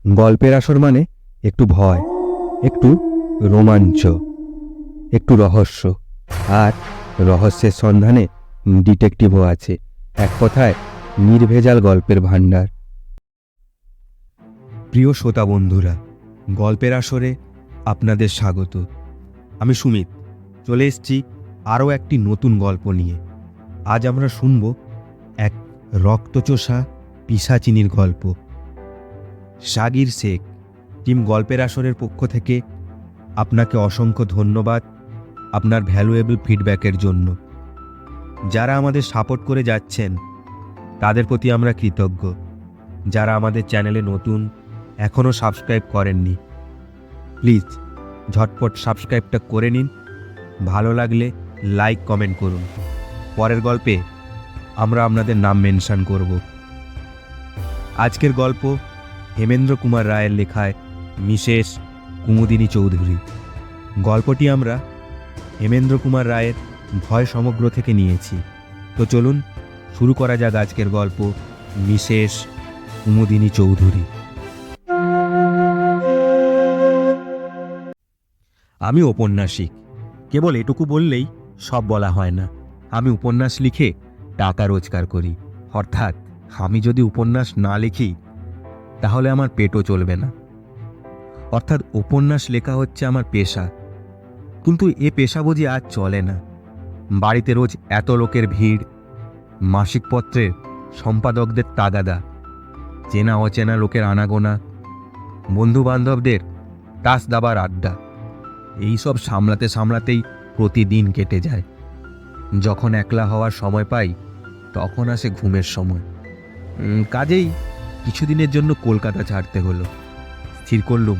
গল্পের আসর মানে একটু ভয়, একটু রোমাঞ্চ, একটু রহস্য, আর রহস্যের সন্ধানে ডিটেকটিভও আছে। এক কথায় নির্ভেজাল গল্পের ভাণ্ডার। প্রিয় শ্রোতা বন্ধুরা, গল্পের আসরে আপনাদের স্বাগত। আমি সুমিত, চলে এসেছি আরও একটি নতুন গল্প নিয়ে। আজ আমরা শুনব এক রক্তচোষা পিশাচিনীর গল্প। সাগির শেখ টিম গল্পের আসরের পক্ষ থেকে আপনাকে অসংখ্য ধন্যবাদ আপনার ভ্যালুয়েবল ফিডব্যাকের জন্য। যারা আমাদের সাপোর্ট করে যাচ্ছেন তাদের প্রতি আমরা কৃতজ্ঞ। যারা আমাদের চ্যানেলে নতুন, এখনও সাবস্ক্রাইব করেননি, প্লিজ ঝটপট সাবস্ক্রাইবটা করে নিন। ভালো লাগলে লাইক কমেন্ট করুন। পরের গল্পে আমরা আপনাদের নাম মেনশন করব। আজকের গল্প হেমেন্দ্র কুমার রায়ের লেখায় মিসেস কুমুদিনী চৌধুরী। গল্পটি আমরা হেমেন্দ্র কুমার রায়ের ভয় সমগ্র থেকে নিয়েছি। তো চলুন শুরু করা যাক আজকের গল্প মিসেস কুমুদিনী চৌধুরী। আমি ঔপন্যাসিক, কেবল এটুকু বললেই সব বলা হয় না। আমি উপন্যাস লিখে টাকা রোজগার করি। অর্থাৎ আমি যদি উপন্যাস না লিখি তাহলে আমার পেটও চলবে না। অর্থাৎ উপন্যাস লেখা হচ্ছে আমার পেশা। কিন্তু এ পেশা বুঝি আজ চলে না। বাড়িতে রোজ এত লোকের ভিড়, মাসিক পত্রের সম্পাদকদের তাগাদা, চেনা অচেনা লোকের আনাগোনা, বন্ধুবান্ধবদের তাস দাবার আড্ডা, এইসব সামলাতে সামলাতেই প্রতিদিন কেটে যায়। যখন একলা হওয়ার সময় পাই তখন আসে ঘুমের সময়। কাজেই কিছুদিনের জন্য কলকাতা ছাড়তে হলো। স্থির করলুম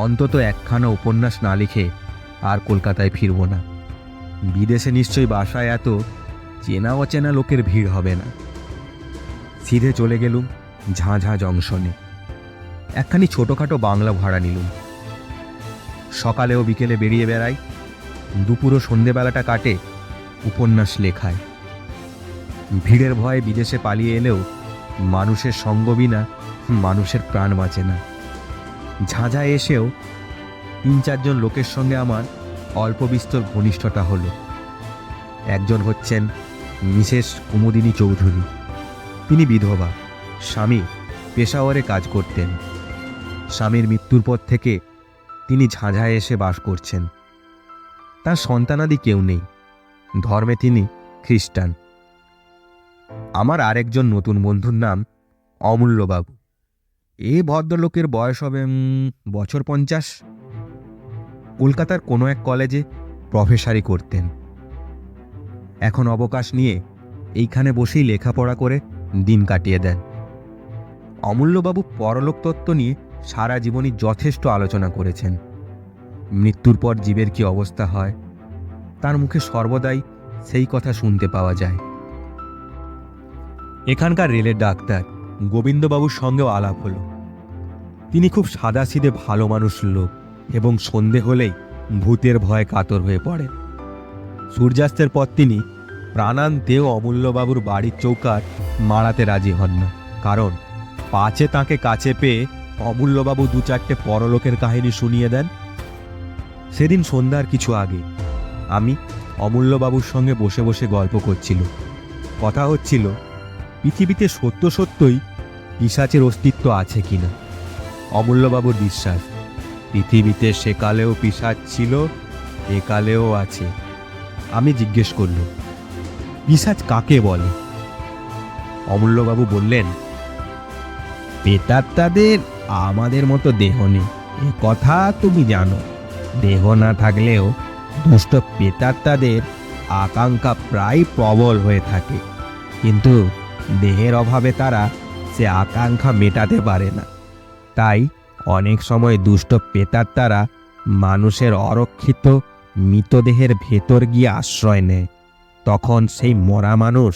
অন্তত একখানা উপন্যাস না লিখে আর কলকাতায় ফিরব না। বিদেশে নিশ্চয়ই বাসায় এত চেনা অচেনা লোকের ভিড় হবে না। সিধে চলে গেলুম ঝাঁঝা জংশনে। একখানি ছোটোখাটো বাংলা ভাড়া নিলুম। সকালে ও বিকেলে বেরিয়ে বেড়াই। দুপুর ও সন্ধেবেলাটা কাটে উপন্যাস লেখায়। ভিড়ের ভয়ে বিদেশে পালিয়ে এলেও মানুষের সঙ্গ বিনা মানুষের প্রাণ বাঁচে না। ঝাঁঝায় এসেও ৩-৪ জন লোকের সঙ্গে আমার অল্প বিস্তর ঘনিষ্ঠতা হলো। একজন হচ্ছেন মিসেস কুমুদিনী চৌধুরী। তিনি বিধবা, স্বামী পেশাওয়ারে কাজ করতেন। স্বামীর মৃত্যুর পর থেকে তিনি ঝাঁঝায় এসে বাস করছেন। তার সন্তানাদি কেউ নেই। ধর্মে তিনি খ্রিস্টান। আমার আরেকজন নতুন বন্ধুর নাম অমূল্যবাবু। এ ভদ্রলোকের বয়স হবে বছর 50। কলকাতার কোনো এক কলেজে প্রফেসরি করতেন। এখন অবকাশ নিয়ে এইখানে বসেই লেখাপড়া করে দিন কাটিয়ে দেন। অমূল্যবাবু পরলোক তত্ত্ব নিয়ে সারা জীবনই যথেষ্ট আলোচনা করেছেন। মৃত্যুর পর জীবের কি অবস্থা হয় তার মুখে সর্বদাই সেই কথা শুনতে পাওয়া যায়। এখানকার রেলের ডাক্তার গোবিন্দবাবুর সঙ্গেও আলাপ হলো। তিনি খুব সাদাসিধে ভালো মানুষ লোক এবং সন্ধে হলেই ভূতের ভয়ে কাতর হয়ে পড়েন। সূর্যাস্তের পর তিনি প্রাণান্তেও অমূল্যবাবুর বাড়ির চৌকাঠ মারাতে রাজি হন না। কারণ পাছে তাকে কাছে পেয়ে অমূল্যবাবু 2-4টে পরলোকের কাহিনী শুনিয়ে দেন। সেদিন সন্ধ্যার কিছু আগে আমি অমূল্যবাবুর সঙ্গে বসে বসে গল্প করছিল। কথা হচ্ছিল পৃথিবীতে সত্য সত্যই পিশাচের অস্তিত্ব আছে কিনা। অমূল্যবাবুর বিশ্বাস পৃথিবীতে সেকালেও পিশাচ ছিল, একালেও আছে। আমি জিজ্ঞেস করলাম, পিশাচ কাকে বলে? অমূল্যবাবু বললেন, প্রেতাত্মাদের আমাদের মতো দেহ নেই, এ কথা তুমি জানো। দেহ না থাকলেও দুষ্ট প্রেতাত্মাদের আকাঙ্ক্ষা প্রায় প্রবল হয়ে থাকে, কিন্তু দেহের অভাবে তারা সে আকাঙ্ক্ষা মেটাতে পারে না। তাই অনেক সময় দুষ্ট প্রেতাত্মারা মানুষের অরক্ষিত মৃতদেহের ভেতর গিয়ে আশ্রয় নেয়। তখন সেই মরা মানুষ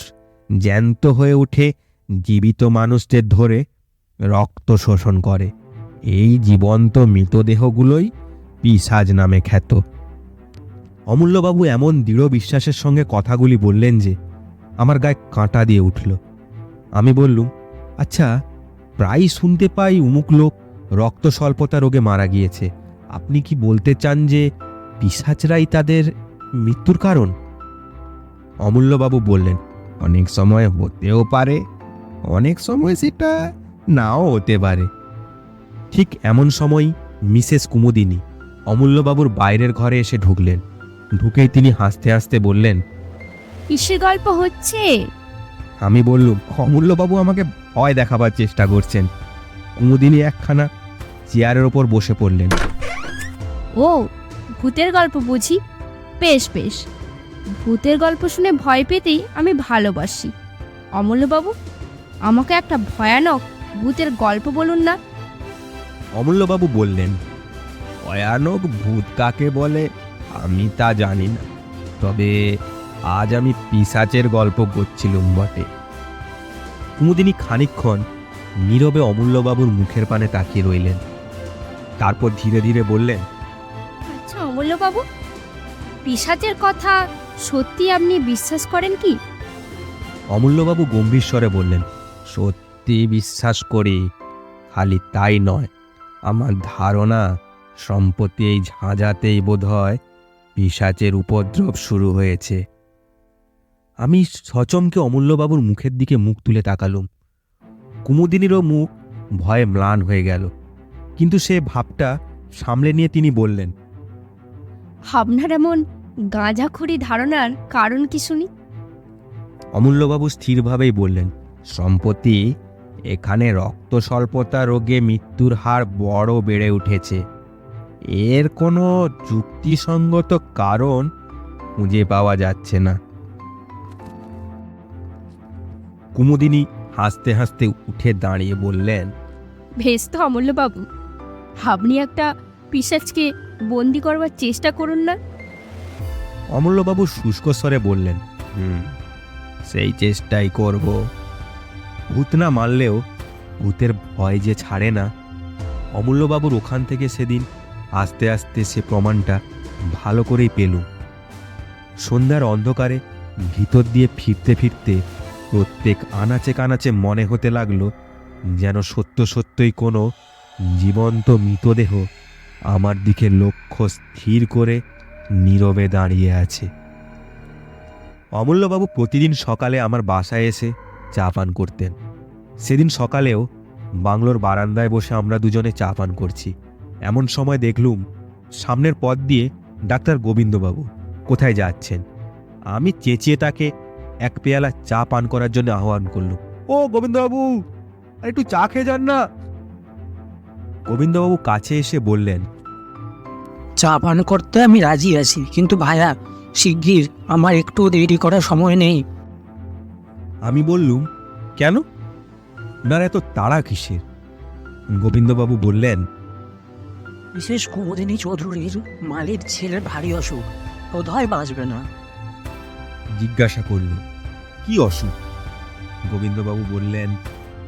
জ্যান্ত হয়ে উঠে জীবিত মানুষদের ধরে রক্ত শোষণ করে। এই জীবন্ত মৃতদেহগুলোই পিশাচ নামে খ্যাত। অমূল্যবাবু এমন দৃঢ় বিশ্বাসের সঙ্গে কথাগুলি বললেন যে আমার গায়ে কাঁটা দিয়ে উঠল। আমি বললুম, আচ্ছা, প্রায়ই শুনতে পাই অমুক লোক রক্ত স্বল্পতা রোগে মারা গিয়েছে। আপনি কি বলতে চান যে পিশাচরাই তাদের মৃত্যুর কারণ? অমূল্যবাবু বললেন, অনেক সময় হতেও পারে, অনেক সময় সেটা নাও হতে পারে। ঠিক এমন সময় মিসেস কুমুদিনী অমূল্যবাবুর বাইরের ঘরে এসে ঢুকলেন। ঢুকেই তিনি হাসতে হাসতে বললেন, কিসের গল্প হচ্ছে? আমি বললুম, অমূল্যবাবু আমাকে ভয় দেখাবার চেষ্টা করছেন। কুমুদিনী একখানা চেয়ারের ওপর বসে পড়লেন। ও, ভূতের গল্প বুঝি? বেশ বেশ, ভূতের গল্প শুনে ভয় পেতেই আমি ভালোবাসি। অমূল্যবাবু, আমাকে একটা ভয়ানক ভূতের গল্প বলুন না। অমূল্যবাবু বললেন, ভয়ানক ভূত কাকে বলে আমি তা জানি না, তবে আজ আমি পিশাচের গল্প করছিলুম বটে। কুমুদিনী খানিকক্ষণ নীরবে অমূল্যবাবুর মুখের পানে তাকিয়ে রইলেন। তারপর ধীরে ধীরে বললেন, আচ্ছা অমূল্যবাবু, পিশাচের কথা সত্যি আপনি বিশ্বাস করেন কি? অমূল্যবাবু গম্ভীর স্বরে বললেন, সত্যি বিশ্বাস করি। খালি তাই নয়, আমার ধারণা সম্প্রতি এই ঝাঁঝাতেই বোধহয় পিশাচের উপদ্রব শুরু হয়েছে। আমি সচমকে অমূল্যবাবুর মুখের দিকে মুখ তুলে তাকালুম। কুমুদিনীরও মুখ ভয়ে ম্লান হয়ে গেল, কিন্তু সে ভাবটা সামলে নিয়ে তিনি বললেন, আপনার এমন গাঁজাখড়ি ধারণার কারণ কি শুনি? অমূল্যবাবু স্থিরভাবেই বললেন, সম্প্রতি এখানে রক্ত স্বল্পতা রোগে মৃত্যুর হার বড় বেড়ে উঠেছে। এর কোনো যুক্তিসঙ্গত কারণ খুঁজে পাওয়া যাচ্ছে না। কুমুদিনী হাসতে হাসতে উঠে দাঁড়িয়ে বললেন, বেশ তো অমূল্যবাবু, আপনি একটা পিশাচকে বন্দি করবার চেষ্টা করুন না। অমূল্যবাবু শুষ্ক স্বরে বললেন, সেই চেষ্টাই করব। ভূত না মারলেও ভূতের ভয় যে ছাড়ে না, অমূল্যবাবুর ওখান থেকে সেদিন আস্তে আস্তে সে প্রমাণটা ভালো করেই পেলুম। সন্ধ্যার অন্ধকারে ভিতর দিয়ে ফিরতে ফিরতে প্রত্যেক আনাচে কানাচে মনে হতে লাগলো যেন সত্য সত্যই কোনো জীবন্ত মৃতদেহ আমার দিকে লক্ষ্য স্থির করে নীরবে দাঁড়িয়ে আছে। অমূল্যবাবু প্রতিদিন সকালে আমার বাসায় এসে চা পান করতেন। সেদিন সকালেও বাংলোর বারান্দায় বসে আমরা দুজনে চা পান করছি। এমন সময় দেখলুম সামনের পথ দিয়ে ডাক্তার গোবিন্দবাবু কোথায় যাচ্ছেন। আমি চেঁচিয়ে তাকে এক পেয়ালা চা পান করার জন্য আহ্বান করলুম, ও গোবিন্দবাবু, আর একটু চা খেয়ে যান না। গোবিন্দবাবু কাছে এসে বললেন, চা পান করতে আমি রাজি আছি, কিন্তু ভাইয়া শিগগির, আমার একটু দেরি করার সময় নেই। আমি বললুম, কেন, আপনার এত তাড়া কিসের? গোবিন্দবাবু বললেন, বিশেষ কুমুদিনী চৌধুরীর মালির ছেলের ভারী অসুখ, বোধহয় বাঁচবে না। জিজ্ঞাসা করল, কি অসুখ? গোবিন্দবাবু বললেন,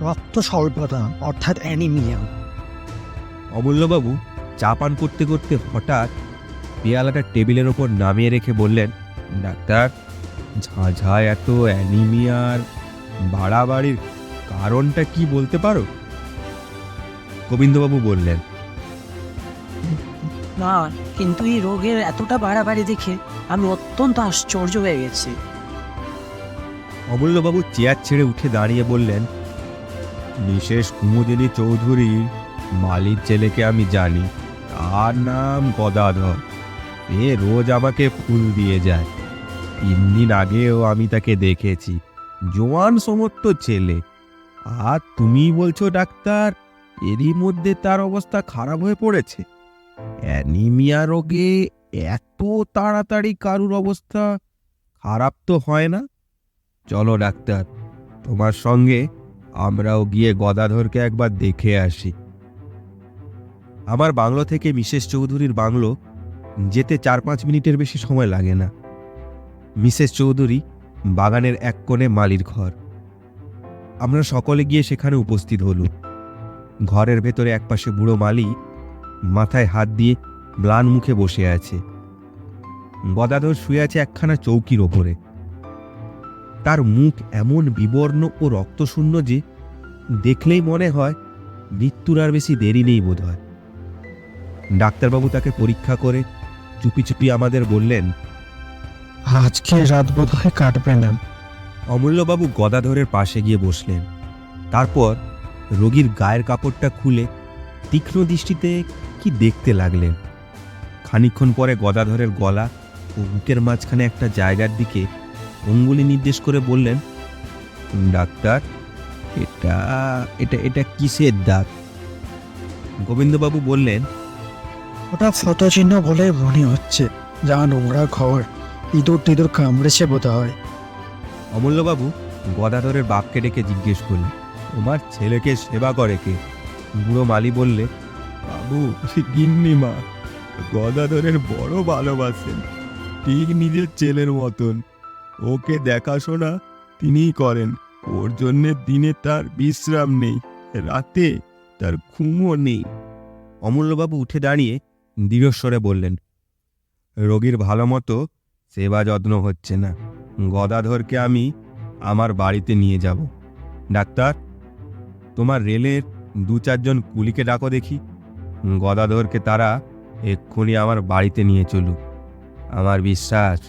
রক্ত স্বল্পতা, অর্থাৎ অ্যানিমিয়া। অমূল্যবাবু চা পান করতে করতে হঠাৎ পেয়ালাটা টেবিলের ওপর নামিয়ে রেখে বললেন, ডাক্তার, ঝাঁঝা এত অ্যানিমিয়ার বাড়াবাড়ির কারণটা কি বলতে পারো? গোবিন্দবাবু বললেন, না, কিন্তু এই রোগের এতটা বাড়াবাড়ি দেখে আমি অত্যন্ত আশ্চর্য হয়ে গেছি। অমূল্যবাবু চেয়ার ছেড়ে উঠে দাঁড়িয়ে বললেন, মিসেস কুমুদিনী চৌধুরীর মালির ছেলেকে আমি জানি, তার নাম গদাধর। এ রোজ আমাকে ফুল দিয়ে যায়। 3 দিন আগেও আমি তাকে দেখেছি, জোয়ান সমর্থ ছেলে। আর তুমি বলছো ডাক্তার এরই মধ্যে তার অবস্থা খারাপ হয়ে পড়েছে? অ্যানিমিয়া রোগে এত তাড়াতাড়ি কারুর অবস্থা খারাপ তো হয় না। চলো ডাক্তার, তোমার সঙ্গে আমরাও গিয়ে গদাধরকে একবার দেখে আসি। আমার বাংলো থেকে মিসেস চৌধুরীর বাংলো যেতে 4-5 মিনিটের বেশি সময় লাগে না। মিসেস চৌধুরী বাগানের এক কোণে মালির ঘর। আমরা সকলে গিয়ে সেখানে উপস্থিত হলুম। ঘরের ভেতরে একপাশে বুড়ো মালি মাথায় হাত দিয়ে ম্লান মুখে বসে আছে। গদাধর শুয়ে আছে একখানা চৌকির ওপরে। তার মুখ এমন বিবর্ণ ও রক্তশূন্য যে দেখলেই মনে হয় মৃত্যুর আর বেশি দেরি নেই বোধ হয়। ডাক্তারবাবু তাকে পরীক্ষা করে চুপি চুপি আমাদের বললেন, আজকে রাত বোধহয় কাটবে না। অমূল্যবাবু গদাধরের পাশে গিয়ে বসলেন। তারপর রোগীর গায়ের কাপড়টা খুলে তীক্ষ্ণ দৃষ্টিতে কি দেখতে লাগলেন। খানিকক্ষণ পরে গদাধরের গলা ও বুকের মাঝখানে একটা জায়গার দিকে অঙ্গুলি নির্দেশ করে বললেন, ডাক্তার, এটা এটা এটা কিসের দাগ? গোবিন্দবাবু বললেন, ওটা ক্ষতচিহ্ন বলে মনে হচ্ছে। যা নোংরা ঘর, ইঁদুর টিঁদুর কামড়েছে বোধ হয়। অমূল্যবাবু গদাধরের বাপকে ডেকে জিজ্ঞেস করলেন, তোমার ছেলেকে সেবা করে কে? বুড়ো মালি বললে, বাবু, গিন্নিমা গদাধরের বড় ভালোবাসেন, ঠিক নিজের ছেলের মতন। ওকে দেখাশোনা তিনিই করেন। ওর জন্যে দিনে তার বিশ্রাম নেই, রাতে তার ঘুমও নেই। অমূল্যবাবু উঠে দাঁড়িয়ে দৃঢ়স্বরে বললেন, রোগীর ভালো মতো সেবা যত্ন হচ্ছে না। গদাধরকে আমি আমার বাড়িতে নিয়ে যাব। ডাক্তার, তোমার রেলের 2-4 জন কুলিকে ডাকো দেখি। গদাধরকে তারা এক্ষুনি আমার বাড়িতে নিয়ে চলুক। আমার বিশ্বাস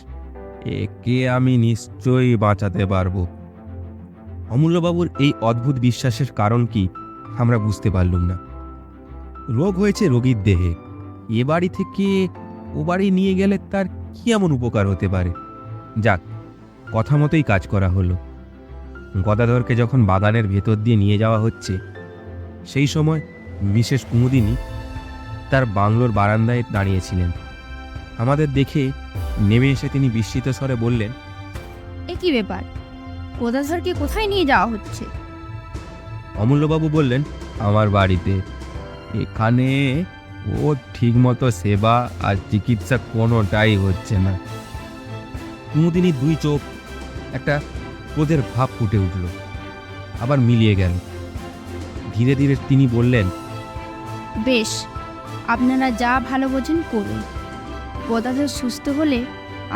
একে আমি নিশ্চয়ই বাঁচাতে পারবো। অমূল্যবাবুর এই অদ্ভুত বিশ্বাসের কারণ কি আমরা বুঝতে পারলুম না। রোগ হয়েছে রোগীর দেহে, এ বাড়ি থেকে ও বাড়ি নিয়ে গেলে তার কি এমন উপকার হতে পারে? যাক, কথা মতোই কাজ করা হলো। গদাধরকে যখন বাগানের ভেতর দিয়ে নিয়ে যাওয়া হচ্ছে, সেই সময় মিসেস কুমুদিনী তার বাংলোর বারান্দায় দাঁড়িয়েছিলেন। আমাদের দেখে নেমে এসে তিনি বিস্মিত স্বরে বললেন, এ কি ব্যাপার? গদাধরকে কোথায় নিয়ে যাওয়া হচ্ছে? অমূল্যবাবু বললেন, আমার বাড়িতে। এখানে ও ঠিকমতো সেবা আর চিকিৎসা কোনোটাই হচ্ছে না। কুমুদিনীর 2 চোখ একটা ক্রোধের ভাব ফুটে উঠল, আবার মিলিয়ে গেল। ধীরে ধীরে তিনি বললেন, বেশ, আপনারা যা ভালো বোঝেন করুন। গদাধর সুস্থ হলে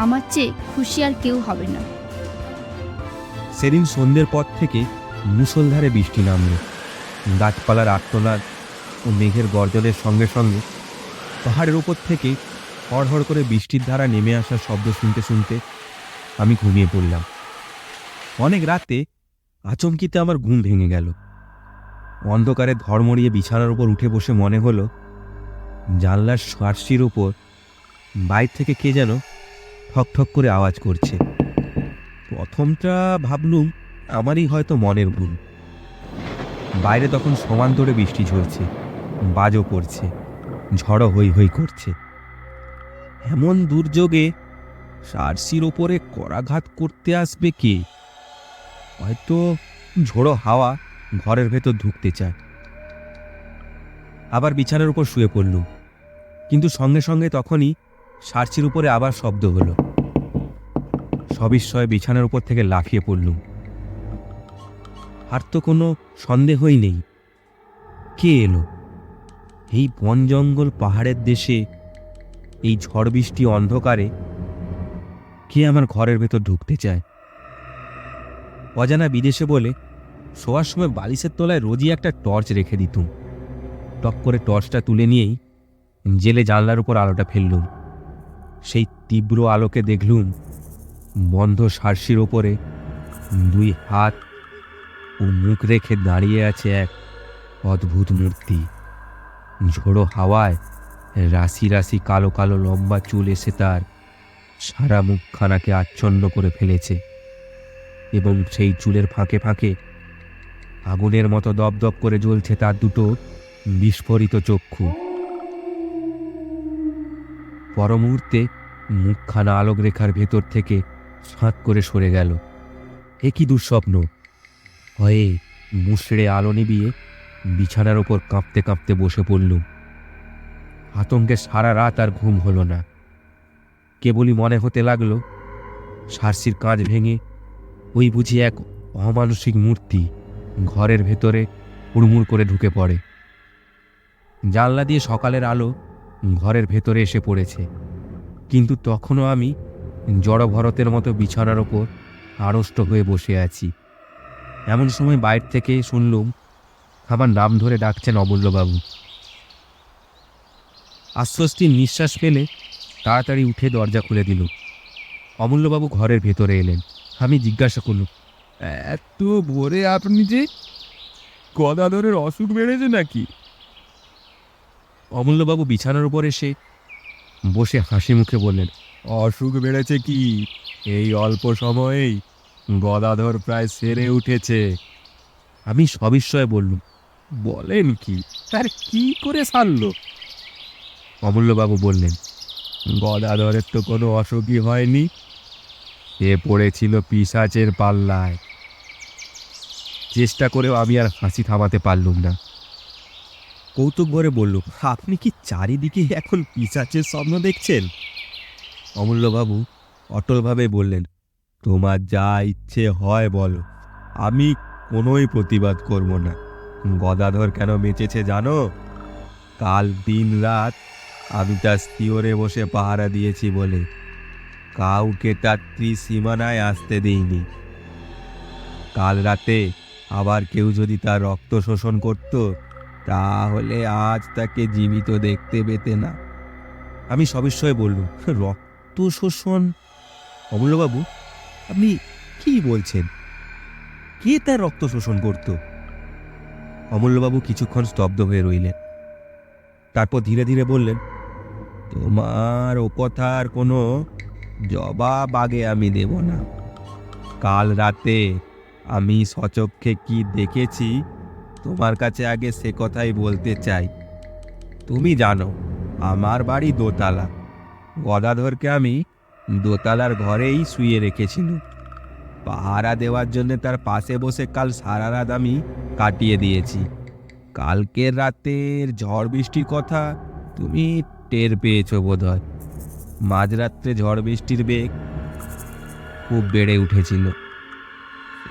আমার চেয়ে খুশি আর কেউ হবে না। সেদিন সন্ধ্যের পর থেকে মুষলধারে বৃষ্টি নামল। গাছপালার আর্তনাদ ও মেঘের গর্জনের সঙ্গে সঙ্গে পাহাড়ের ওপর থেকে হড়হড় করে বৃষ্টির ধারা নেমে আসার শব্দ শুনতে শুনতে আমি ঘুমিয়ে পড়লাম। অনেক রাতে আচমকিতে আমার ঘুম ভেঙে গেল। অন্ধকারে ধড়মড়িয়ে বিছানার উপর উঠে বসে মনে হলো জানলার সার্সির ওপর বাইর থেকে কে যেন ঠক ঠক করে আওয়াজ করছে। প্রথমটা ভাবলুম আমারই হয়তো মনের ভুল। বাইরে তখন সমান্তরে বৃষ্টি ঝরছে, বাজও পড়ছে, ঝড়ও হৈ হৈ করছে। এমন দুর্যোগে সার্সির ওপরে করাঘাত করতে আসবে কে? হয়তো ঝোড়ো হাওয়া ঘরের ভেতর ঢুকতে চায়। আবার বিছানার উপর শুয়ে পড়লুম, কিন্তু সঙ্গে সঙ্গে তখনই সার্সির উপরে আবার শব্দ হলো। সবিস্ময়ে বিছানার উপর থেকে লাফিয়ে পড়লুম। আর তো কোনো সন্দেহই নেই, কে এলো? এই বন জঙ্গল পাহাড়ের দেশে এই ঝড় বৃষ্টি অন্ধকারে কে আমার ঘরের ভেতর ঢুকতে চায়? অজানা বিদেশে বলে শোয়ার সময় বালিশের তলায় রোজই একটা টর্চ রেখে দিতুম। টক করে টর্চটা তুলে নিয়েই জেলে জানলার উপর আলোটা ফেললুম। সেই তীব্র আলোকে দেখলুম বন্ধ সার্সির ওপরে 2 হাত ও মুখ রেখে দাঁড়িয়ে আছে এক অদ্ভুত মূর্তি। ঝোড়ো হাওয়ায় রাশি রাশি কালো কালো লম্বা চুল এসে তার সারা মুখখানাকে আচ্ছন্ন করে ফেলেছে, এবং সেই চুলের ফাঁকে ফাঁকে আগুনের মতো দপদপ করে জ্বলছে তার 2 বিস্ফোরিত চক্ষু। পর মুহূর্তে মুখখানা আলোক রেখার ভেতর থেকে সাঁত করে সরে গেল। এ কি দুঃস্বপ্ন! হয়ে মুষড়ে আলো নিবিয়ে বিছানার ওপর কাঁপতে কাঁপতে বসে পড়লুম। আতঙ্কে সারা রাত আর ঘুম হলো না। কেবলই মনে হতে লাগলো সার্সির কাঁচ ভেঙে ওই বুঝি এক অমানসিক মূর্তি ঘরের ভেতরে হুড়মুড় করে ঢুকে পড়ে। জানলা দিয়ে সকালের আলো ঘরের ভেতরে এসে পড়েছে, কিন্তু তখনও আমি জড়ভরতের মতো বিছানার ওপর আড়ষ্ট হয়ে বসে আছি। এমন সময় বাইরে থেকে শুনলুম আমার নাম ধরে ডাকছেন অমূল্যবাবু। আশ্বস্তির নিঃশ্বাস ফেলে তাড়াতাড়ি উঠে দরজা খুলে দিল। অমূল্যবাবু ঘরের ভেতরে এলেন। আমি জিজ্ঞাসা করলুম, এত ভোরে আপনি যে? গদাধরের অসুখ বেড়েছে নাকি? অমূল্যবাবু বিছানার উপর এসে বসে হাসি মুখে বললেন, অসুখ বেড়েছে কি, এই অল্প সময়েই গদাধর প্রায় সেরে উঠেছে। আমি সবিস্ময়ে বললুম, বলেন কি? তার কি করে সারল? অমূল্যবাবু বললেন, গদাধরের তো কোনো অসুখই হয়নি, এ পড়েছিল পিশাচের পাল্লায়। চেষ্টা করেও আমি আর হাসি থামাতে পারলুম না। কৌতুক ভরে বলল, আপনি কি চারিদিকে এখন পিশাচের স্বপ্ন দেখছেন? অমূল্যবাবু অটলভাবে বললেন, তোমার যা ইচ্ছে হয় বলো, আমি কোনোই প্রতিবাদ করব না। গদাধর কেন বেঁচেছে জানো? কাল দিন রাত আমি তার স্থিওরে বসে পাহারা দিয়েছি বলে কাউকে তার ত্রিসীমানায় আসতে দিইনি। কাল রাতে আবার কেউ যদি তার রক্ত শোষণ করত, তাহলে আজ তাকে জীবিত দেখতে পেতে না। আমি সবিস্ময়ে বললুম, রক্ত শোষণ? অমূল্যবাবু, আপনি কি বলছেন? কে তার রক্ত শোষণ করত? অমূল্যবাবু কিছুক্ষণ স্তব্ধ হয়ে রইলেন। তারপর ধীরে ধীরে বললেন, তোমার ও কথার কোনো জবাব আগে আমি দেব না। কাল রাতে আমি সচক্ষে কি দেখেছি তোমার কাছে আগে সে কথাই বলতে চাই। তুমি জানো আমার বাড়ি দোতলা। গদাধরকে আমি দোতলার ঘরেই শুয়ে রেখেছিলাম। পাহারা দেওয়ার জন্য তার পাশে বসে কাল সারা রাত আমি কাটিয়ে দিয়েছি। কালকের রাতের ঝড় বৃষ্টির কথা তুমি টের পেয়েছো বোধহয়। মাঝরাত্রে ঝড় বৃষ্টির বেগ খুব বেড়ে উঠেছিল।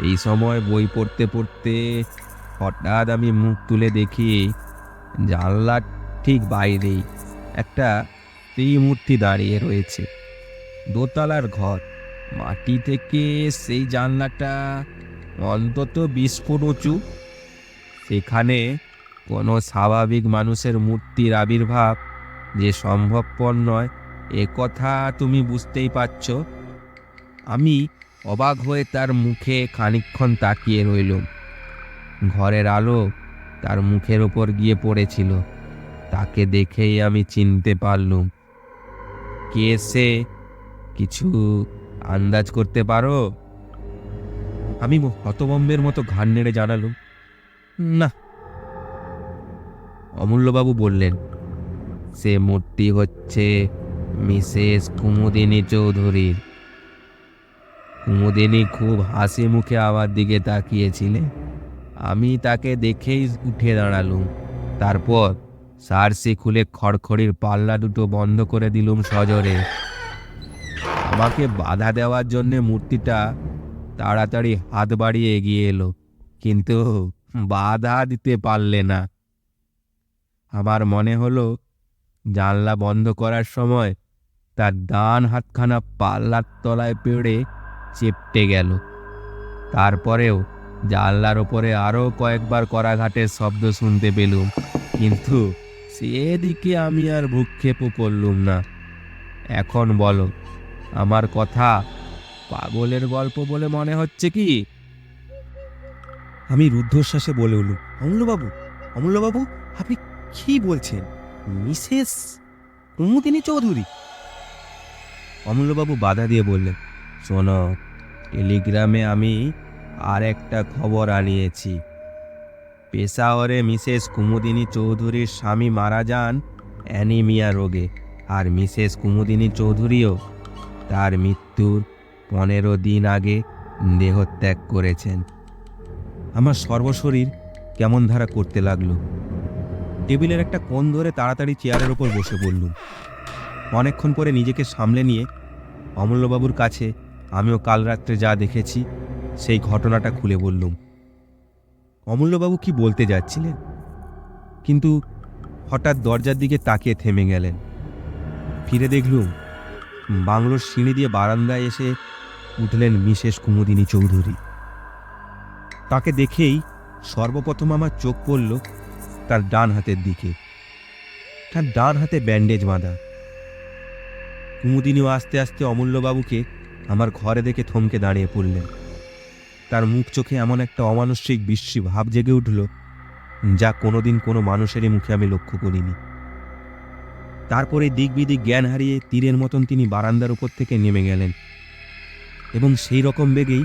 এই সময় বই পড়তে পড়তে হঠাৎ আমি মুখ তুলে দেখি জানলার ঠিক বাইরেই একটা ত্রিমূর্তি দাঁড়িয়ে রয়েছে। দোতলার ঘর, মাটি থেকে সেই জানলাটা অন্তত 20 ফুট উঁচু। সেখানে কোনো স্বাভাবিক মানুষের মূর্তির আবির্ভাব যে সম্ভবপর নয়, এ কথা তুমি বুঝতেই পারছ। আমি অবাক হয়ে তার মুখে খানিকক্ষণ তাকিয়ে রইলুম। ঘরের আলো তার মুখের ওপর গিয়ে পড়েছিল। তাকে দেখেই আমি চিনতে পারলুম। কে সে? কিছু আন্দাজ করতে পারো? আমি হতভম্বের মতো ঘাড় নেড়ে জানালুম, না। অমূল্যবাবু বললেন, সে মূর্তি হচ্ছে মিসেস কুমুদিনী চৌধুরীর। কুমুদিনী খুব হাসি মুখে আমার দিকে তাকিয়েছিলেন। আমি তাকে দেখেই উঠে দাঁড়ালুম। তারপর সার্সি খুলে খড়খড়ির পাল্লা দুটো বন্ধ করে দিলুম সজোরে। আমাকে বাধা দেওয়ার জন্যে মূর্তিটা তাড়াতাড়ি হাত বাড়িয়ে এগিয়ে এলো, কিন্তু বাধা দিতে পারলে না। আমার মনে হলো জানলা বন্ধ করার সময় তার ডান হাতখানা পাল্লার তলায় পেড়ে চেপটে গেল। তারপরেও জানলার ওপরে আরও কয়েকবার করাঘাটের শব্দ শুনতে পেলুম, কিন্তু সেদিকে আমি আর ভ্রুক্ষেপও করলুম না। এখন বলো, আমার কথা পাগলের গল্প বলে মনে হচ্ছে কি? আমি রুদ্ধশ্বাসে বলে উঠলুম, অমূল্যবাবু, অমূল্যবাবু, আপনি কি বলছেন? মিসেস কুমুদিনী চৌধুরী? অমূল্যবাবু বাধা দিয়ে বললেন, শোনো, টেলিগ্রামে আমি আর একটা খবর আনিয়েছি। পেশাওয়ারে মিসেস কুমুদিনী চৌধুরীর স্বামী মারা যান অ্যানিমিয়া রোগে, আর মিসেস কুমুদিনী চৌধুরীও তার মৃত্যুর 15 দিন আগে দেহত্যাগ করেছেন। আমার সর্বশরীর কেমন ধারা করতে লাগলো। টেবিলের একটা কোণ ধরে তাড়াতাড়ি চেয়ারের ওপর বসে পড়লুম। অনেকক্ষণ পরে নিজেকে সামলে নিয়ে অমূল্যবাবুর কাছে আমিও কাল রাত্রে যা দেখেছি সেই ঘটনাটা খুলে বললুম। অমূল্যবাবু কি বলতে যাচ্ছিলেন, কিন্তু হঠাৎ দরজার দিকে তাকিয়ে থেমে গেলেন। ফিরে দেখলুম বাংলোর সিঁড়ি দিয়ে বারান্দায় এসে উঠলেন মিসেস কুমুদিনী চৌধুরী। তাকে দেখেই সর্বপ্রথম আমার চোখ পড়ল তার ডান হাতের দিকে। তার ডান হাতে ব্যান্ডেজ বাঁধা। কুমুদিনীও আস্তে আস্তে অমূল্যবাবুকে আমার ঘরে দেখে থমকে দাঁড়িয়ে পড়লেন। তার মুখ চোখে এমন একটা অমানুষিক বিশ্রী ভাব জেগে উঠল, যা কোনোদিন কোনো মানুষেরই মুখে আমি লক্ষ্য করিনি। তারপরে দিক বিদিক জ্ঞান হারিয়ে তীরের মতন তিনি বারান্দার উপর থেকে নেমে গেলেন এবং সেই রকম বেগেই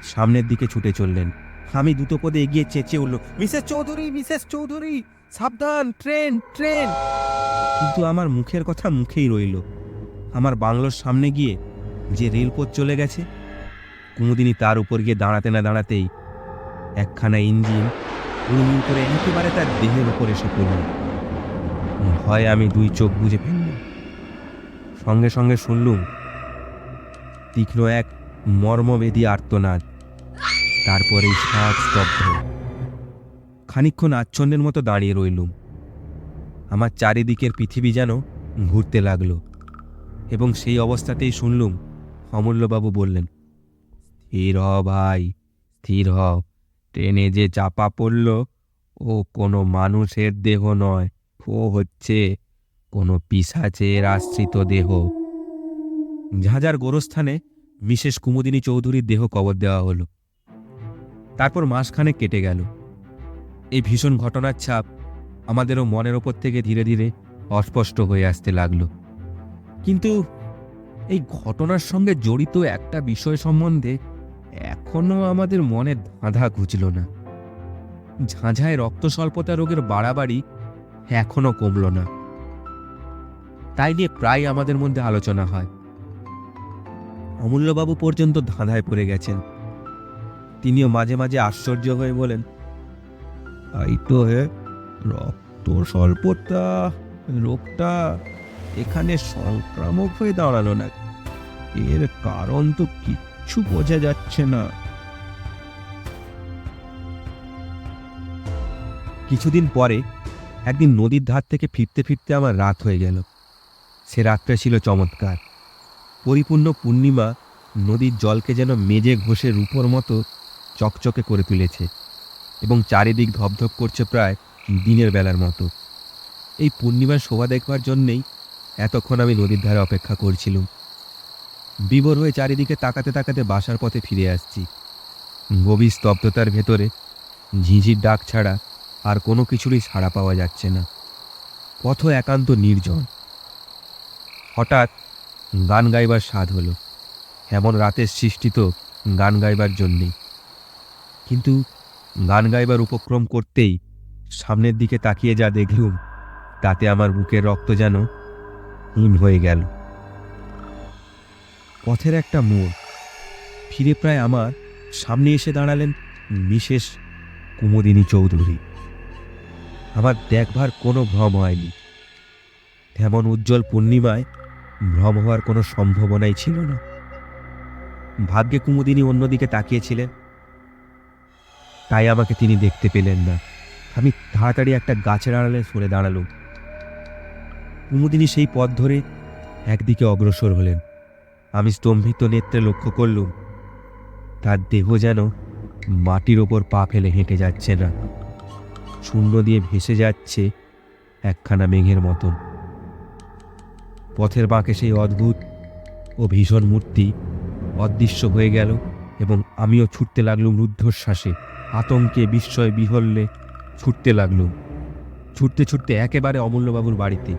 সামনের দিকে ছুটে চললেন। আমি দ্রুত পদে এগিয়ে চেঁচিয়ে উঠল, মিসেস চৌধুরী, মিসেস চৌধুরী, সাবধান, ট্রেন, ট্রেন। কিন্তু আমার মুখের কথা মুখেই রইল। আমার বাংলোর সামনে গিয়ে যে রেলপথ চলে গেছে, কুমুদিনী তার উপর গিয়ে দাঁড়াতে না দাঁড়াতেই একখানা ইঞ্জিন উড়ুল করে একেবারে তার দেহের উপর এসে পড়ল। ভয়ে আমি দুই চোখ বুজে ফেললাম। সঙ্গে সঙ্গে শুনলুম তীক্ষ্ণ এক মর্মবেদী আর্তনাদ। তারপরেই সব স্তব্ধ। খানিকক্ষণ আচ্ছন্নের মতো দাঁড়িয়ে রইলুম। আমার চারিদিকের পৃথিবী যেন ঘুরতে লাগলো এবং সেই অবস্থাতেই শুনলুম অমূল্যবাবু বললেন, স্থির হ ভাই, স্থির হ। ট্রেনে যে চাপা পড়ল ও কোনো মানুষের দেহ নয়, ও হচ্ছে কোনো পিশাচের আশ্রিত দেহ। ঝাঁঝার গোরস্থানে মিসেস কুমুদিনী চৌধুরীর দেহ কবর দেওয়া হলো। তারপর মাসখানেক কেটে গেল। এই ভীষণ ঘটনার ছাপ আমাদেরও মনের ওপর থেকে ধীরে ধীরে অস্পষ্ট হয়ে আসতে লাগলো। কিন্তু এই ঘটনার সঙ্গে জড়িত একটা বিষয় সম্বন্ধে এখনো আমাদের মনে ধাঁধা ঘুচল না। ঝাঁঝায় রক্ত স্বল্পতা রোগের বাড়াবাড়ি এখনো কমল না। তাই নিয়ে প্রায় আমাদের মধ্যে আলোচনা হয়। অমূল্যবাবু পর্যন্ত ধাঁধায় পড়ে গেছেন। তিনিও মাঝে মাঝে আশ্চর্য হয়ে বলেন, তাই তো হে, রক্ত স্বল্পতা রোগটা এখানে সংক্রামক হয়ে দাঁড়ালো না। এর কারণ তো কিচ্ছু বোঝা যাচ্ছে না। কিছুদিন পরে একদিন নদীর ধার থেকে ফিরতে ফিরতে আমার রাত হয়ে গেল। সে রাতটা ছিল চমৎকার। পরিপূর্ণ পূর্ণিমা নদীর জলকে যেন মেজে ঘষে রূপোর মতো চকচকে করে তুলেছে এবং চারিদিক ধপধপ করছে প্রায় দিনের বেলার মতো। এই পূর্ণিমার শোভা দেখবার জন্যেই এতক্ষণ আমি নদীর ধারে অপেক্ষা করছিলাম। বিভোর হয়ে চারিদিকে তাকাতে তাকাতে বাসার পথে ফিরে আসছি। গভীর স্তব্ধতার ভেতরে ঝিঝির ডাক ছাড়া আর কোনো কিছুরই সাড়া পাওয়া যাচ্ছে না। পথ একান্ত নির্জন। হঠাৎ গান গাইবার স্বাদ হলো। এমন রাতের সৃষ্টি তো গান গাইবার জন্যেই। কিন্তু গান গাইবার উপক্রম করতেই সামনের দিকে তাকিয়ে যা দেখলুম, তাতে আমার বুকের রক্ত যেন হিম হয়ে গেল। পথের একটা মোড় ফিরে প্রায় আমার সামনে এসে দাঁড়ালেন মিসেস কুমুদিনী চৌধুরী। আমার দেখবার কোনো ভ্রম হয়নি। তেমন উজ্জ্বল পূর্ণিমায় ভ্রম হওয়ার কোনো সম্ভাবনাই ছিল না। ভাগ্যে কুমুদিনী অন্যদিকে তাকিয়েছিলেন, তাই আমাকে তিনি দেখতে পেলেন না। আমি তাড়াতাড়ি একটা গাছের আড়ালে সরে দাঁড়ালুম। কুমুদিনী সেই পথ ধরে একদিকে অগ্রসর হলেন। আমি স্তম্ভিত নেত্রে লক্ষ্য করলুম তার দেহ যেন মাটির ওপর পা ফেলে হেঁটে যাচ্ছে না, শূন্য দিয়ে ভেসে যাচ্ছে একখানা মেঘের মতন। পথের বাঁকে সেই অদ্ভুত ও ভীষণ মূর্তি অদৃশ্য হয়ে গেল এবং আমিও ছুটতে লাগলুম রুদ্ধশ্বাসে, আতঙ্কে বিস্ময়ে বিহ্বলে ছুটতে লাগলুম। ছুটতে ছুটতে একেবারে অমূল্যবাবুর বাড়িতে।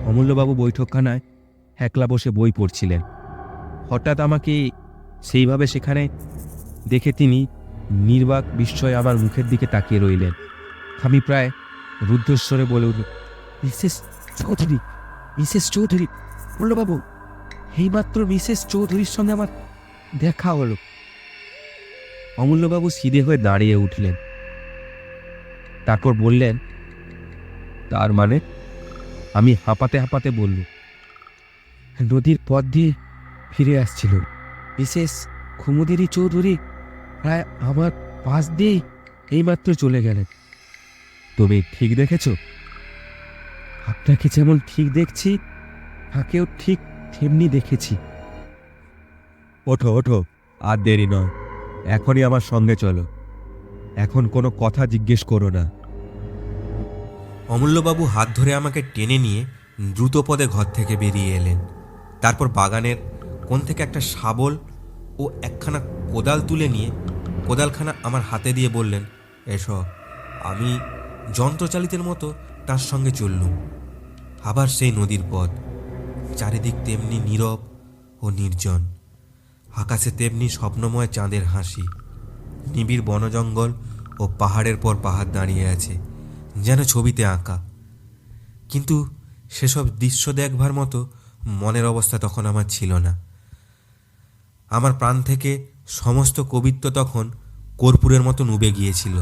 অমূল্যবাবু বৈঠকখানায় একলা বসে বই পড়ছিলেন। হঠাৎ আমাকে সেইভাবে সেখানে দেখে তিনি নির্বাক বিস্ময়ে আমার মুখের দিকে তাকিয়ে রইলেন। আমি প্রায় রুদ্ধস্বরে বলে উঠল, মিসেস চৌধুরী, মিসেস চৌধুরী। অমূল্যবাবু, এইমাত্র মিসেস চৌধুরীর সঙ্গে আমার দেখা হলো। অমূল্যবাবু সিধে হয়ে দাঁড়িয়ে উঠলেন। তারপর বললেন, তার মানে? আমি হাঁপাতে হাঁপাতে বলল, নদীর পথ দিয়ে ফিরে আসছিল মিসেস কুমুদিনী চৌধুরী প্রায় আমার পাশ দিয়েই এইমাত্র চলে গেলেন। তুমি ঠিক দেখেছ? আপনাকে যেমন ঠিক দেখছি, তাকেও ঠিক তেমনি দেখেছি। ওঠো ওঠো, আর দেরি নয়, এখনই আমার সঙ্গে চলো। এখন কোনো কথা জিজ্ঞেস করো না। অমূল্যবাবু হাত ধরে আমাকে টেনে নিয়ে দ্রুত পদে ঘর থেকে বেরিয়ে এলেন। তারপর বাগানের কোণ থেকে একটা শাবল ও একখানা কোদাল তুলে নিয়ে কোদালখানা আমার হাতে দিয়ে বললেন, এসো। আমি যন্ত্রচালিতের মতো তার সঙ্গে চললুম। আবার সেই নদীর পথ, চারিদিক তেমনি নীরব ও নির্জন, আকাশে তেমনি স্বপ্নময় চাঁদের হাসি। নিবিড় বনজঙ্গল ও পাহাড়ের পর পাহাড় দাঁড়িয়ে আছে, যেন ছবিতে আঁকা। কিন্তু সেসব দৃশ্য দেখবার মতো মনের অবস্থা তখন আমার ছিল না। আমার প্রাণ থেকে সমস্ত কবিত্ব তখন কর্পূরের মতো নুবে গিয়েছিল।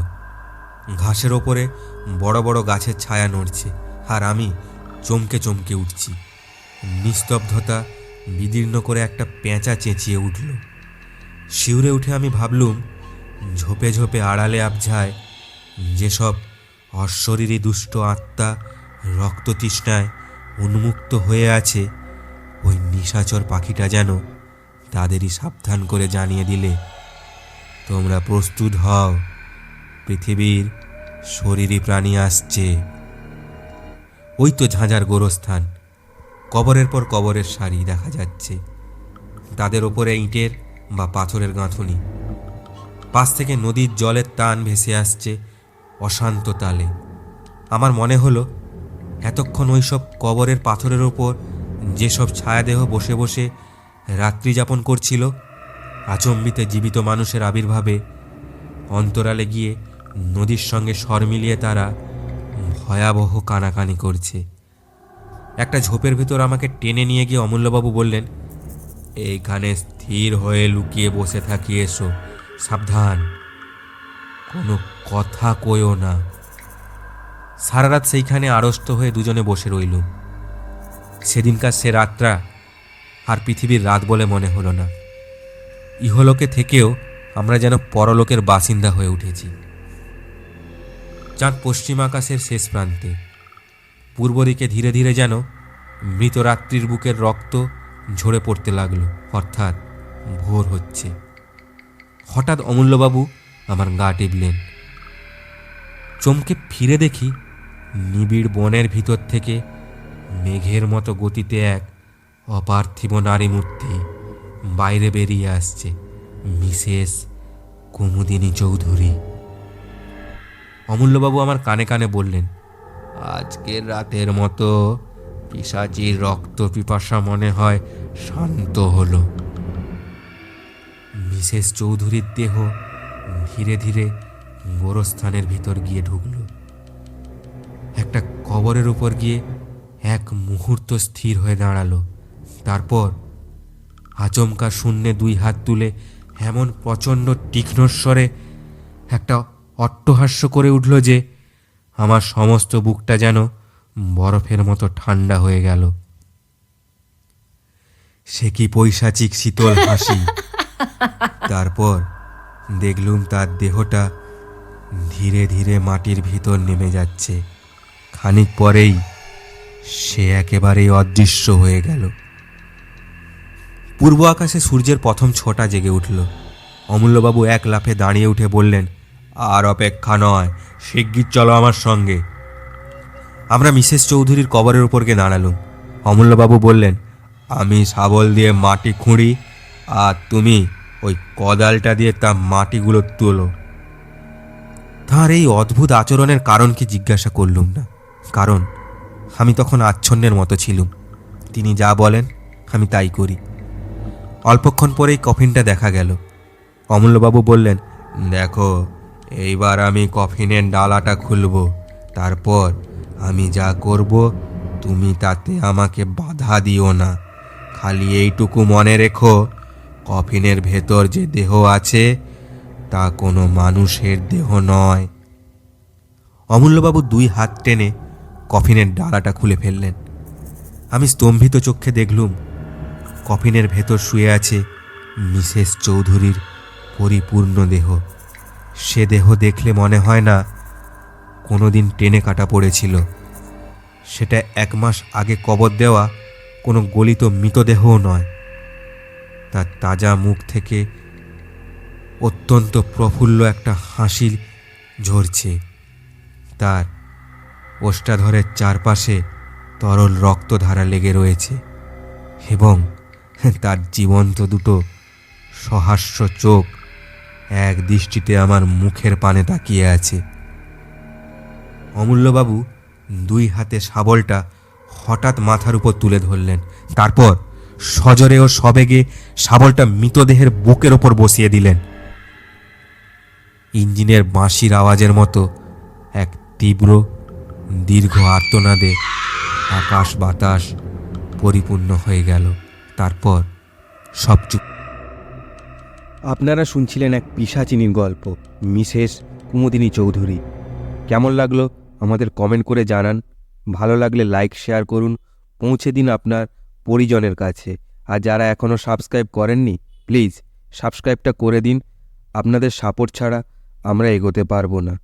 ঘাসের ওপরে বড় বড় গাছের ছায়া নড়ছে, আর আমি চমকে চমকে উঠছি। নিস্তব্ধতা বিদীর্ণ করে একটা পেঁচা চেঁচিয়ে উঠল। শিউরে উঠে আমি ভাবলুম, ঝোপে ঝোপে আড়ালে আবঝায় যেসব অশরীরী দুষ্ট আত্মা রক্ততৃষ্ণায় উন্মুক্ত হয়ে আছে, ওই নিশাচর পাখিটা যেন তাদেরই সাবধান করে জানিয়ে দিলে, তোমরা প্রস্তুত হও, পৃথিবীর শরীরী প্রাণী আসছে। ওই তো ঝাঁঝার গোরস্থান, কবরের পর কবরের সারি দেখা যাচ্ছে, তাদের ওপরে ইটের বা পাথরের গাঁথুনি। পাশ থেকে নদীর জলের টান ভেসে আসছে অশান্ত তালে। আমার মনে হলো, এতক্ষণ ওইসব কবরের পাথরের ওপর যেসব ছায়াদেহ বসে বসে রাত্রি যাপন করছিল, আচম্বিতে জীবিত মানুষের আবির্ভাবে অন্তরালে গিয়ে নদীর সঙ্গে স্বর মিলিয়ে তারা ভয়াবহ কানাকানি করছে। একটা ঝোপের ভেতর আমাকে টেনে নিয়ে গিয়ে অমূল্যবাবু বললেন, এইখানে স্থির হয়ে লুকিয়ে বসে থাকি, এসো, সাবধান, কোনো কথা কইও না। সারা রাত সেইখানে আড়ষ্ট হয়ে দুজনে বসে রইলুম। সেদিনকার সে রাতটা আর পৃথিবীর রাত বলে মনে হলো না। ইহলোকে থেকেও আমরা যেন পরলোকের বাসিন্দা হয়ে উঠেছি। চাঁদ পশ্চিম আকাশের শেষ প্রান্তে, পূর্ব দিকে ধীরে ধীরে যেন মৃত রাত্রির বুকের রক্ত ঝরে পড়তে লাগলো, অর্থাৎ ভোর হচ্ছে। হঠাৎ অমূল্যবাবু আমার গা টিপলেন। চমকে ফিরে দেখি, নিবিড় বনের ভিতর থেকে মেঘের মতো গতিতে এক অপার্থিব নারী মূর্তি বাইরে বেরিয়ে আসছে, মিসেস কুমুদিনী চৌধুরী। অমূল্যবাবু আমার কানে কানে বললেন, আজকের রাতের মতো পিশাচির রক্ত পিপাসা মনে হয় শান্ত হলো। মিসেস চৌধুরীর দেহ ধীরে ধীরে গোরস্থানের ভিতর গিয়ে ঢুকল। একটা কবরের উপর গিয়ে এক মুহূর্ত স্থির হয়ে দাঁড়ালো। তারপর আচমকা শূন্যে দুই হাত তুলে এমন প্রচণ্ড তীক্ষ্ণস্বরে একটা অট্টহাস্য করে উঠল যে আমার সমস্ত বুকটা যেন বরফের মতো ঠান্ডা হয়ে গেল। সে কি পৈশাচিক শীতল হাসি! তারপর দেখলুম তার দেহটা ধীরে ধীরে মাটির ভিতর নেমে যাচ্ছে। খানিক পরেই সে একেবারেই অদৃশ্য হয়ে গেল। পূর্ব আকাশে সূর্যের প্রথম ছোটা জেগে উঠল। অমূল্যবাবু এক লাফে দাঁড়িয়ে উঠে বললেন, আর অপেক্ষা নয়, শিগগির চলো আমার সঙ্গে। আমরা মিসেস চৌধুরীর কবরের উপর গিয়ে দাঁড়ালুম। অমূল্যবাবু বললেন, আমি শাবল দিয়ে মাটি খুঁড়ি, আর তুমি ওই কোদালটা দিয়ে তা মাটিগুলো তোলো। তার এই অদ্ভুত আচরণের কারণ কি জিজ্ঞাসা করলুম না, কারণ আমি তখন আচ্ছন্নের মতো ছিলুম। তিনি যা বলেন আমি তাই করি। অল্পক্ষণ পরেই কফিনটা দেখা গেল। অমূল্যবাবু বললেন, দেখো, এইবার আমি কফিনের ডালাটা খুলব, তারপর আমি যা করব তুমি তাতে আমাকে বাধা দিও না। খালি এইটুকু মনে রেখো, কফিনের ভেতর যে দেহ আছে তা কোনো মানুষের দেহ নয়। অমূল্যবাবু দুই হাত টেনে কফিনের ডালাটা খুলে ফেললেন। আমি স্তম্ভিত চক্ষে দেখলুম কফিনের ভেতর শুয়ে আছে মিসেস চৌধুরীর পরিপূর্ণ দেহ। সে দেহ দেখলে মনে হয় না কোনোদিন টেনে কাটা পড়েছিল। সেটা 1 মাস আগে কবর দেওয়া কোনো গলিত মৃতদেহও নয়। তার তাজা মুখ থেকে অত্যন্ত প্রফুল্ল একটা হাসি ঝরছে। তার ওষ্ঠাধরের চারপাশে তরল রক্তধারা লেগে রয়েছে এবং তার জীবন্ত দুটো সহাস্য চোখ এক দৃষ্টিতে আমার মুখের পানে তাকিয়ে আছে। অমূল্যবাবু দুই হাতে শাবলটা হঠাৎ মাথার উপর তুলে ধরলেন। তারপর সজোরে ও সবেগে শাবলটা মৃতদেহের বুকের ওপর বসিয়ে দিলেন। ইঞ্জিনের বাঁশির আওয়াজের মতো এক তীব্র দীর্ঘ আর্তনাদে আকাশ বাতাস পরিপূর্ণ হয়ে গেল। তারপর সব চুপ। আপনারা শুনছিলেন এক পিশাচিনীর গল্প, মিসেস কুমুদিনী চৌধুরী। কেমন লাগলো আমাদের কমেন্ট করে জানান। ভালো লাগলে লাইক শেয়ার করুন, পৌঁছে দিন আপনার পরিজনের কাছে। আর যারা এখনও সাবস্ক্রাইব করেননি, প্লিজ সাবস্ক্রাইবটা করে দিন। আপনাদের সাপোর্ট ছাড়া আমরা এগোতে পারবো না।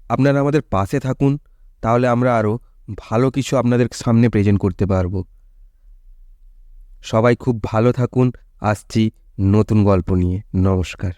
আপনারা আমাদের পাশে থাকুন, তাহলে আমরা আরও ভালো কিছু আপনাদের সামনে প্রেজেন্ট করতে পারবো। সবাই খুব ভালো থাকুন। আসছি নতুন গল্প নিয়ে। নমস্কার।